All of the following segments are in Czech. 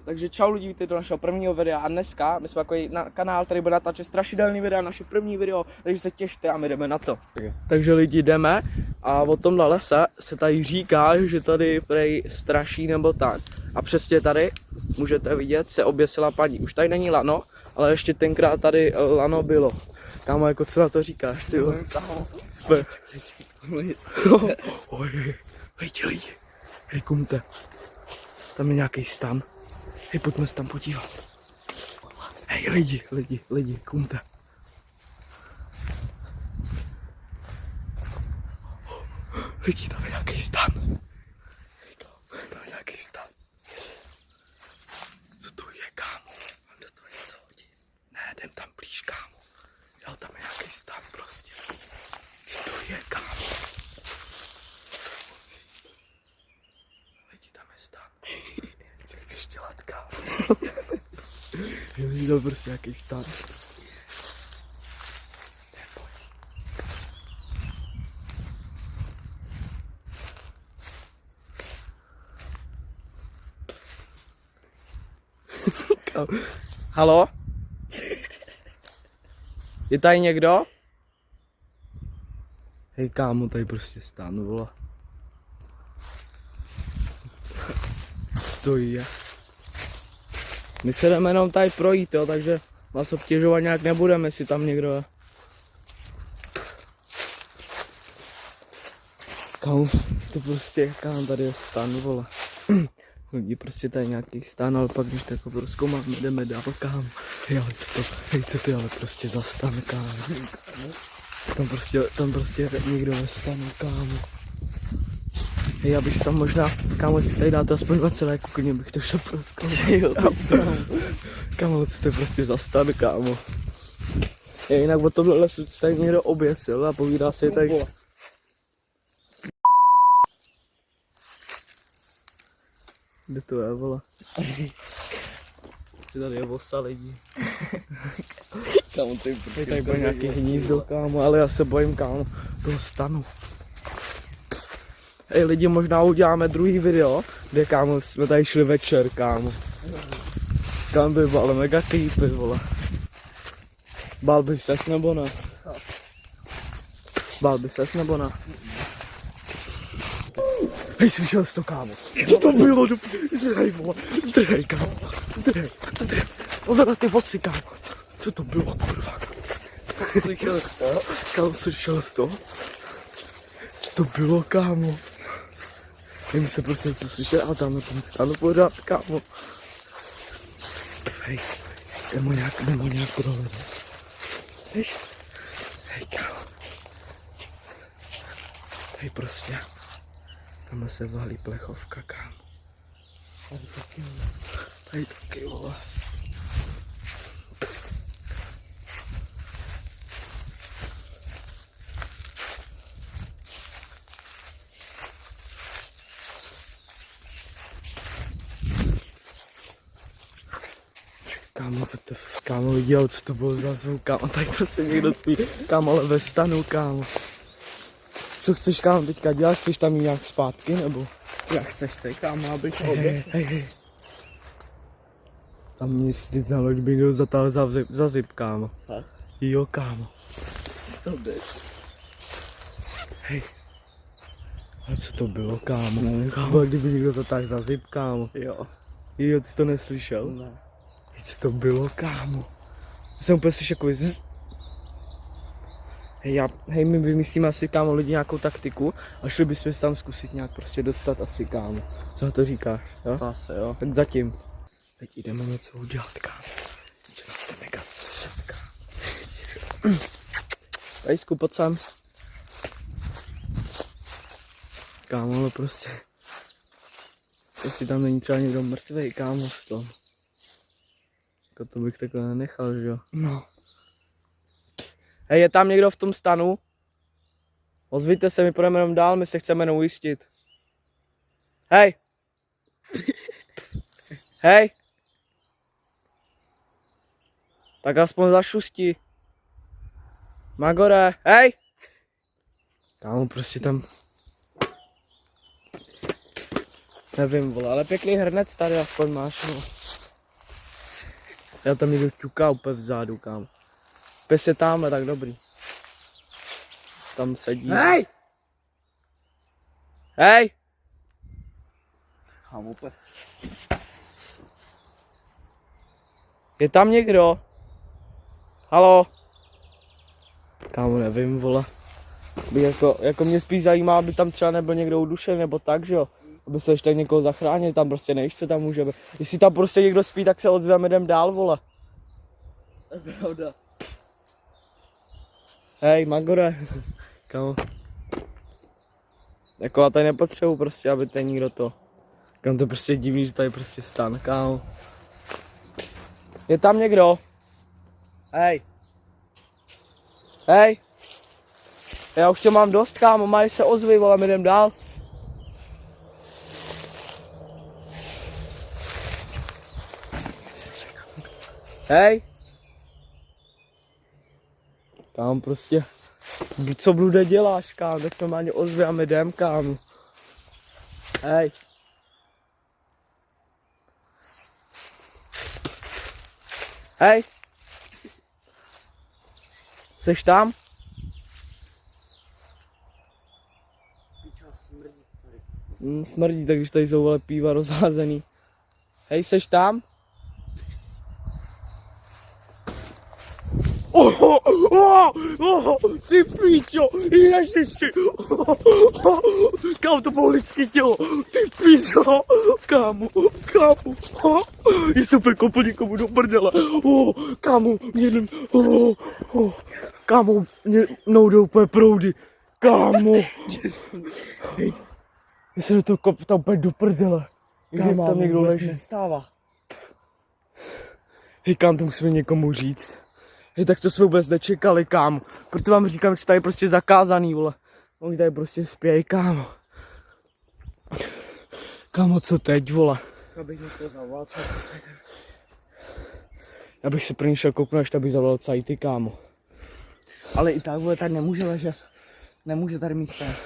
Takže čau lidi, vítejte do našeho prvního videa a dneska my jsme takový na kanál, který bude natáčet strašidelný videa, naše první video, takže se těšte a my jdeme na to. Takže lidi jdeme a o tomhle lese se tady říká, že tady prej straší nebo tak. A přesně tady můžete vidět, se oběsila paní. Už tady není lano, ale ještě tenkrát tady lano bylo. Kámo, jako co na to říkáš, ty vole? Lidi, hej, kumte. Tam je nějaký stan. Hej, pojďme se tam podívat. Hej, lidi, kumte. Lidi, tam je nějaký stan. Tam je nějaký stan. Co to je, kámo? Mám do toho něco hodit. Ne, jdem tam blíž, kámo. Jo, tam je nějaký stan prostě. Co to je, kámo? Lidi, tam je stan. Co chceš dělat, kámo? Je to prostě nějaký stan. Halo? Je tady někdo? Hej kámo, tady prostě stan, vole. Stojí. My se jdeme jenom tady projít, jo, takže vás obtěžovat nějak nebudeme, jestli tam někdo je. Kámo, to prostě, kámo, tady je stan, vole. Lidi, prostě tady nějaký stan, ale pak když tak ho prozkoumáme, jdeme dál, kámo. Hej, ale co ty ale prostě za stan, kámo. Tam prostě někdo ve stanu, kámo. Hej, já bych tam možná, kámo, si tady dáte aspoň 20 lajků, klidně bych to šel prozkoumat. Kámo, co to je prostě za stan, kámo. Hej, jinak o tomhle lesu se tady někdo oběsil a povídá se tady. Kde to je, vole? Tady je vosa lidí. Kámo, Tady bude nějaký hnízdo, kámo, ale já se bojím, kámo, toho stanu. Hej lidi, možná uděláme druhý video, kde, kámo, jsme tady šli večer, kámo. Kámo, by bylo ale mega creepy, vole. Bál by ses nebo ne? Bál by ses nebo ne? Hej, slyšel jsi to, kámo? Co to bylo? Zdrhej, vole, zdrhej, kámo, zdrhej. Pozor na ty voci, kámo. Co to bylo, kurva? Slyšel jsi to? Kámo, slyšel jsi to? Co to bylo, kámo? Nevím se prostě něco slyšet, ale tam na tom stanu pořád, kámo. Hej, jdeme nějak prohledat. Hej, kámo. Tady prostě. Tamhle se valí plechovka, kámo. Tady taky, vole. Kámo, lidi, co to bylo za zvuk, kámo, tady prostě někdo spí, kámo, ale ve stanu, kámo. Co chceš, kámo, teďka dělat, chceš tam jít nějak zpátky, nebo? Jak chceš ty, kámo, abych oběh? Hej. Tam mě si znaloď by někdo zatáhl za zip, kámo. Fakt? Jo, kámo. To jde. Hej. A co to bylo, kámo? Nevím, Kámo, kdyby někdo zatáhl za zip, kámo. Jo. Jo, jsi to neslyšel? Ne. Co to bylo, kámo? Já jsem úplně slyšel takový zzz. Hej, my vymyslíme asi, kámo, lidi nějakou taktiku a šli bychom se tam zkusit nějak prostě dostat asi, kámo. Co na to říkáš, jo? Zase, jo. Tak zatím. Teď jdeme něco udělat, kámo. Že nás to mega slyšet, kámo. Rejsku, pojď sem. Kámo, ale prostě. Jestli tam není třeba někdo mrtvej, kámo, v tom. Jako to bych takhle nenechal, že jo? No. Hej, je tam někdo v tom stanu? Ozvíte se, my půjdeme jenom dál, my se chceme jenom ujistit. Hej! Hej! Tak aspoň zašusti. Magore, hej! Kámo, prostě tam Nevím, vole, ale pěkný hrnec tady aspoň máš, no. Já tam někdo ťuká úplně vzadu, kámo. Pes je tamhle, tak dobrý. Tam sedí. Hej! Hej! Kámo, úplně. Je tam někdo? Halo? Kámo, nevím, vole. By jako mě spíš zajímá, aby tam třeba nebyl někdo udušen nebo tak, že jo? Aby se ještě někoho zachránil, tam prostě nevíš, co tam může být. Jestli tam prostě někdo spí, tak se ozveme, jdem dál, vole. To je pravda. Hej, Magore. Kámo. Jako já tady nepotřebuji prostě, aby tady nikdo to. Kámo, to je prostě divný, že tady je prostě stan, kámo. Je tam někdo? Hej. Hej. Já už tě mám dost, kámo, mají se ozvy, vole, my jdem dál. Hej. Kámo, prostě, co blude děláš, kámo, tak se máně ozvy a my jdem, kámo. Hej. Hej. Seš tam? Smrdí, tak když tady jsou vole píva rozházený. Hej, seš tam? Ty píčo, ježiši. Kámo, to bylo lidský tělo. Ty píčo, kámo. Já jsem úplně kopl někomu do prdele. Kámo, kámo, mě jdou úplně proudy. Kámo. Já jsem do toho kopl tam úplně do prdele. Kámo, tam někdo leží. nestává. Hej, kámo, to musíme někomu říct. Hej, tak to jsme vůbec nečekali, kámo. Proto vám říkám, že tady je prostě zakázaný, vole. Oni tady prostě spějí, kámo. Kámo, co teď, vole? Já bych někoho zavolal, co Já bych se první šel kouknout, až tady zavolal cajty, kámo. Ale i tak, vole, tady nemůže ležet. Nemůže tady mít stát.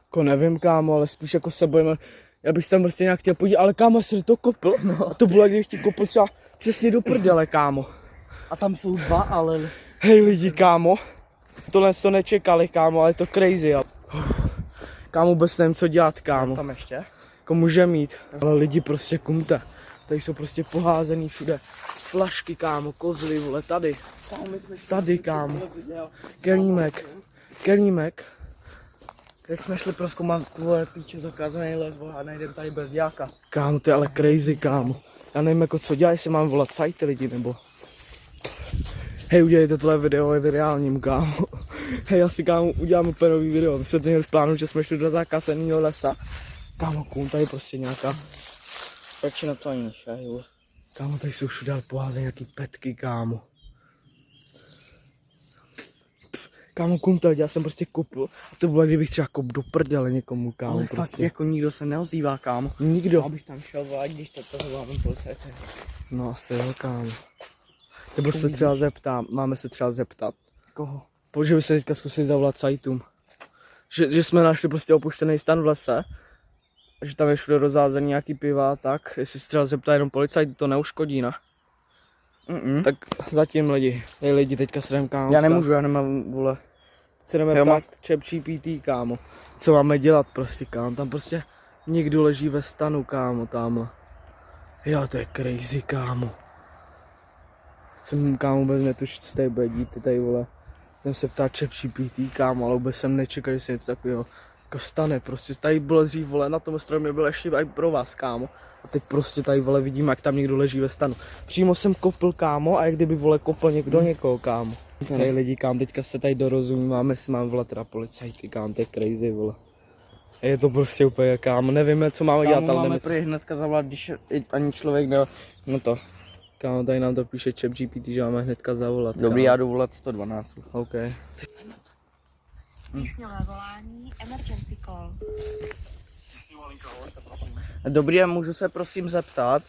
Jako nevím, kámo, ale spíš jako se bojíme. Já bych se tam prostě nějak chtěl podívat, ale kámo, se do toho kopl. No. A to bylo, kdybych ti kopl třeba přesně do prdele, kámo. A tam jsou dva, ale... Hej lidi, kámo. Tohle to nečekali, kámo, ale je to crazy. Kámo, vůbec nevím, co dělat, kámo. Tam ještě? Jako může mít, ale lidi prostě kumte. Tady jsou prostě poházený všude. Flašky, kámo, kozly, vole, tady. Tady, kámo. Kelímek. Jak jsme šli prozkoumat, vole, píče, zakázaný les, vole, a najdem tady bez diáka. Kámo, to je ale crazy, kámo. Já nevím, jako co dělat, jestli mám volat sajty lidi, nebo... Hej, udělejte tohle video, je virálním, kámo. Hej, asi, kámo, udělám úplně nový video. My jsme měli v plánu, že jsme šli do zakázaného lesa. Kámo, tady prostě nějaká... Radši na to ani nešaj, vole. Kámo, tady jsou všude poházené nějaký petky, kámo. Kámo, já jsem prostě kopl. A to bylo, kdybych třeba kop do prdele někomu, kámo. Ale prostě. fakt, jako nikdo se neozývá, kámo. Nikdo. Abych tam šel volat, když tak to zavolám policajce. No asi jo, kámo. Nebo se třeba zeptám, máme se třeba zeptat. Koho? Protože by se teďka zkusit zavolat sajtům. Že jsme našli prostě opuštěný stan v lese. Že tam je všude rozházený nějaký piva a tak. Jestli se třeba zeptá jenom policajt, to neuškodí, ne? Tak zatím lidi, teďka se jdem, kámo. Já nemůžu, já nemám, vole. Se jdeme ptát ChatGPT, kámo. Co máme dělat prostě, kámo. Tam prostě někdo leží ve stanu, kámo, tamhle. Jo, to je crazy, kámo. Jsem, kámo, vůbec netušil, co tady bude dít, tady, vole. Jdem se ptát ChatGPT, kámo, ale vůbec jsem nečekal, že se něco takového jako stane. Prostě tady bylo dřív, vole, na tom stromě byl ještě i pro vás, kámo. A teď prostě tady, vole, vidím, jak tam někdo leží ve stanu. Přímo jsem kopl, kámo, a jak kdyby, vole, kopl někdo někoho, kámo. Hej lidi, kámo, teďka se tady dorozumíme, mám, vole, teda policajty, kámo, to je crazy, vole. Je to prostě úplně, kámo, nevíme, co máme dělat, ale máme prý hnedka zavolat, když ani člověk no to. Kámo, tady nám to píše ChatGPT, že máme hnedka zavolat. Dobrý, já jdu volat 112. OK. Tísňové volání, emergency call. Dobrý, a můžu se prosím zeptat?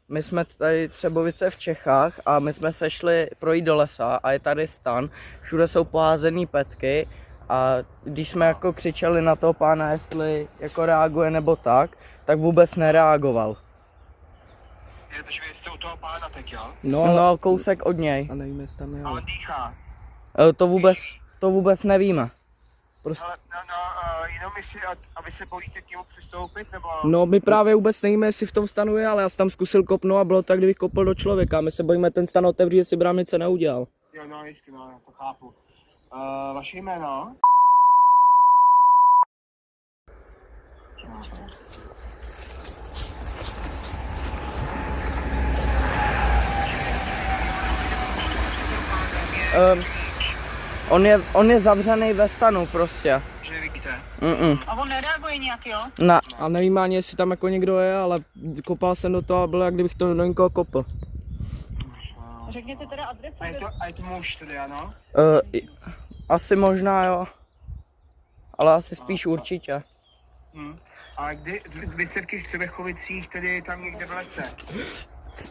My jsme tady Třebovice v Čechách a my jsme se šli projít do lesa a je tady stan. Všude jsou poházený petky A když jsme jako křičeli na toho pána, jestli jako reaguje nebo tak vůbec nereagoval. Takže vy jste u toho pána teď, jo? No, kousek od něj. A nevím, jestli tam je. A on dýchá. To vůbec nevíme. Prostě. Ale jenom jestli, a vy se bojíte k němu přistoupit, nebo... No, my právě vůbec nevíme, jestli v tom stanu je, ale já jsem tam zkusil kopnout a bylo tak, kdybych kopl do člověka. My se bojíme ten stan otevřít, jestli Bram něco neudělal. Jo, no, jistě, no, já to chápu. Vaše jméno? On je zavřený ve stanu prostě. Že nevidíte? A on nereaguje nějak, jo? A nevím ani, jestli tam jako někdo je, ale kopal jsem do toho a bylo, jak kdybych to do někoho kopl. Řekněte teda adresu. A je to muž tedy, ano? Asi možná jo. Ale asi spíš určitě. A vy jste v těch Střebechovicích, tedy tam někde v lese?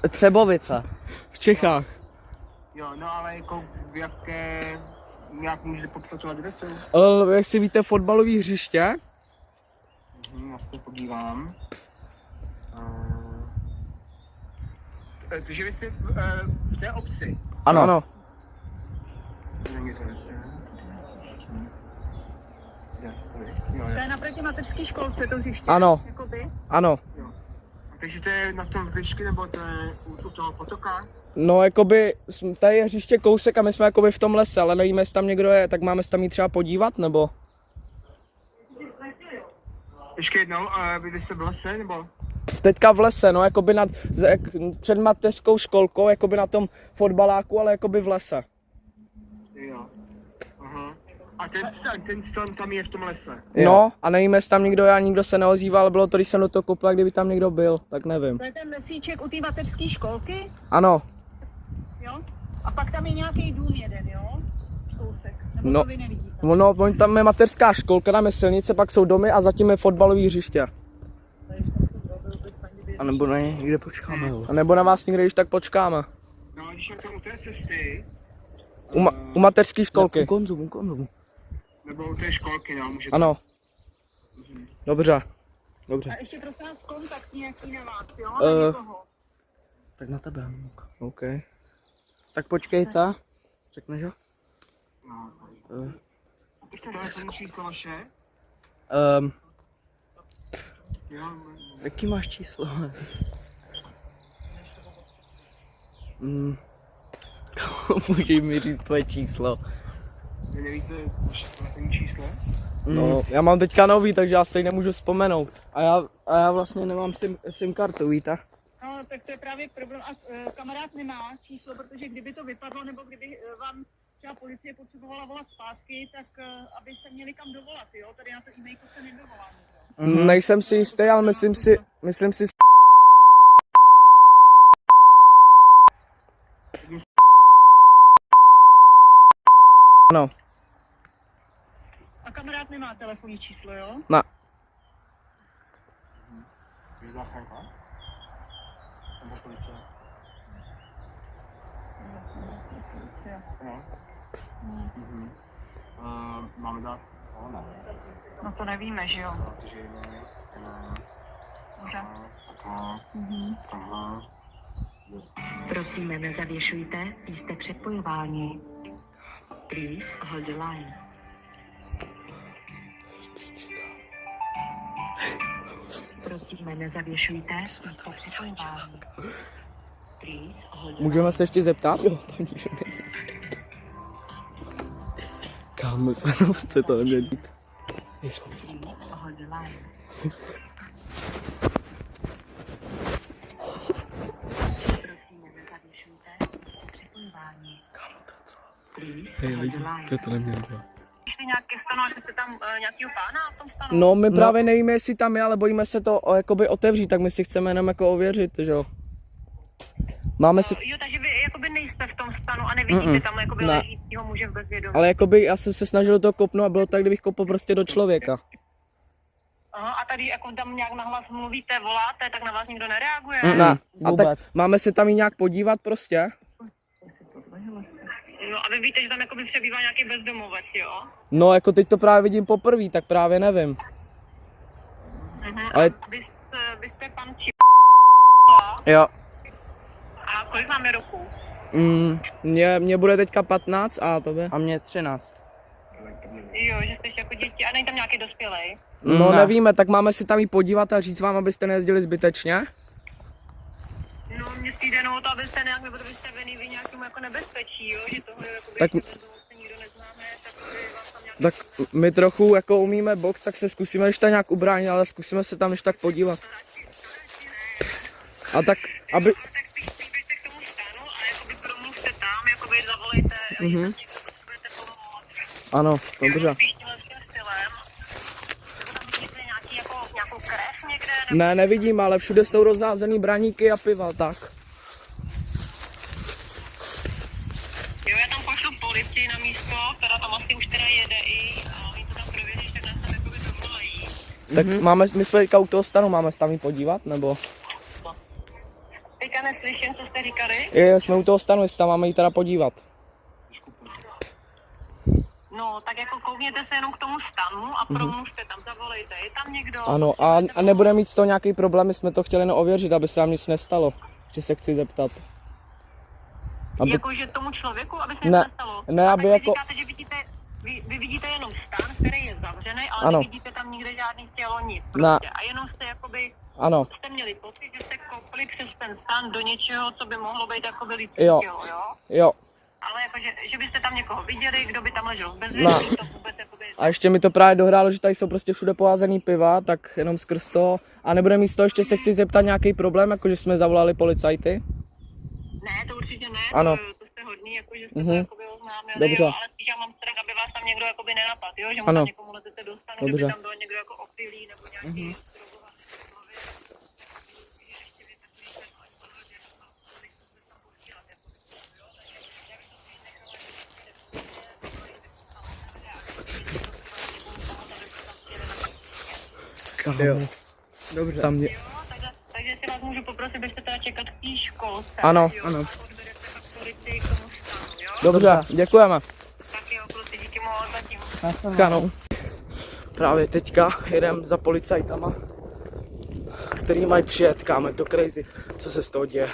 Třebovice. V Čechách. Jo, no ale jako v jaké... Nějak můžete popsat tu adresu? Jak si víte, fotbalový hřiště? Já se to podívám. Takže vy jste v té obci? Ano. Není to To je naproti mateřské školce, to hřiště. Ano. Jakoby. Ano. Takže to je na tom hřišti, nebo to je u toho potoka? No, jakoby, tady je hřiště kousek a my jsme jakoby v tom lese, ale nevíme, jestli tam někdo je, tak máme se tam jít třeba podívat, nebo? Ještě jednou, vy jste v lese, nebo? Teďka v lese, no, jakoby před mateřskou školkou, jakoby na tom fotbaláku, ale jakoby v lese. Jo. Aha. A ten strom tam je v tom lese? No, a nevíme, jestli tam někdo je a nikdo se neozýval, ale bylo to, když jsem do toho kopl, kdyby tam někdo byl, tak nevím. To je ten lesíček u té mateřské školky, Ano, jo? A pak tam je nějaký dům jeden, jo? Kousek. Nebo No. to vy nevidíte? no, tam je mateřská školka, tam je silnice, pak jsou domy a zatím je fotbalový hřiště. A nebo na něj někde počkáme. A nebo na vás někde, když tak počkáme. No, když jsem tam u té cesty, U mateřské školky. U konzumu. nebo u té školky, no, můžete... Ano. Dobře. A ještě prosím vás kontakt nějaký na vás, jo? Eh. Na někoho. Tak na tebe. OK. Tak počkejte. Řekneš jo? No, teď to telefonní číslo vaše? Jo, Jaký máš číslo? Můžeš mi říct tvoje číslo. vy nevíte vaše telefonní číslo? No, já mám teďka nový, takže já si nemůžu vzpomenout. A já vlastně nemám SIM kartu, víte? No, tak to je právě problém a kamarád nemá číslo, protože kdyby to vypadlo, nebo kdyby vám třeba policie potřebovala volat zpátky, tak aby se měli kam dovolat, jo? Tady na to e-mailku se nedovolá. Nejsem si jistý, ale myslím si. Ano, A kamarád nemá telefonní číslo, jo? Vy záchranka? Nebo policie? No. Máme dát? Ne. No to nevíme, že jo? Takže Dobře. Aha. Prosíme, nezavěšujte, jste přepojování. Please hold the line. Prosíme, nezavěšujte, jste přepojování. Please hold the line. můžeme se ještě zeptat? Jo, to nikdo neví. Kámo, jsme na vrce to neměli dít. Hold the line. Prosíme, nezavěšujte, jste přepojování. Please hold the line. to neměli dělat. Ještě nějaké stanu, že jste tam nějakýho pána v tom stanu? No, my právě nevíme, jestli tam je, ale bojíme se to jakoby otevřít, tak my si chceme jenom jako ověřit, že jo. Máme si, Jo, takže vy jakoby nejste v tom stanu a nevidíte tam jakoby Ne. ležícího muže v bezvědomí. ale jakoby já jsem se snažil do toho kopnout a bylo tak, kdybych kopl prostě do člověka. Aha, a tady jako tam nějak nahlas mluvíte, voláte, tak na vás nikdo nereaguje? Ne, a vůbec. tak máme se tam i nějak podívat prostě. No No a vy víte, že tam jakoby přebývá nějaký bezdomovec, jo? No jako teď to právě vidím poprvé, tak právě nevím. Ale Vy jste pan Či... Jo. A kolik máme roku? Mně bude teďka 15 a tobě? A mě 13. Jo, že jste jako děti a není tam nějaký dospělej? No Ne. nevíme, tak máme si tam jít podívat a říct vám, abyste nejezdili zbytečně. No, mě jde o to, abyste nějak nebyli vystavený vy nějakému jako nebezpečí, jo? Že tohle jakoby, Tak- tak... se nikdo neznáme, tak by vás tam nějak... Tak my trochu jako umíme box, tak se zkusíme když tak nějak ubránit, ale zkusíme se tam když tak podívat. A tak, aby... Tak spíš běžte k tomu stanu a jakoby promluvte tam, jakoby zavolejte, že tam někdo potřebujete pomoct. Ano, Jo, dobře. spíš tímhle tím stylem. Nebo tam vidíte nějakou krev někde, nebo... Ne, nevidím, ale všude jsou rozházený braníky a piva, tak. Jo, já tam pošlu policii na místo, která tam asi už teda jede a oni to tam prověří, tak nás tam jakoby dovolají. Tak máme, my jsme teďka u toho stanu, máme se tam jít podívat, nebo? Teďka neslyším, co jste říkali. Jsme u toho stanu, jestli tam máme jít teda podívat. No, tak jako koukněte se jenom k tomu stanu a promluvte tam, zavolejte, je tam někdo? Ano, a nebude mít z toho nějaký problém, my jsme to chtěli jen ověřit, aby se nám nic nestalo. Ještě se chci zeptat. Aby... Jakože tomu člověku, aby se Ne, nic nestalo? ne, A aby tak vy jako- říkáte, že vidíte, vy vidíte jenom stan, který je zavřený, ale Ano. nevidíte tam nikde žádný tělo, nic. Ne. Prostě. A jenom jste jakoby, Ano, jste měli pocit, že jste kopli přes ten stan do něčeho, co by mohlo být jakoby lidský Jo. tělo, jo? jo. Ale jakože, že byste tam někoho viděli, kdo by tam ležel v Ne. bezvědomí, to vůbec jakoby... A ještě mi to právě dohrálo, že tady jsou prostě všude poházený piva, tak jenom skrz to. A nebude mít z toho, ještě se chci zeptat nějaký problém, jako že jsme zavolali policajty. Ne, to určitě ne, Ano. to jste hodný, jako, že jste to Mhm. jakoby oznámili, Dobře. jo, ale spíš já mám strach, aby vás tam někdo jakoby nenapad, jo, že mu Ano. tam někomu lezete do stanu, že Dobře. by tam byl někdo jako opilý nebo nějaký drogovaný člověk. Ještě vy takový ten, ať toho, že to bych se tam posílat, jako, jo, takže jak to spíš nechala, Jo. Dobře. Tam je... jo, takže si vás můžu poprosit, byste teda čekat v té školce, Ano, jo, ano. a odberete pak policii k tomu stanu, jo, Dobře, děkujeme. tak jo, kluci, díky moc zatím. Skánou. Právě teďka jedem za policajtama, který mají přijet, kámo, je to crazy, co se z toho děje.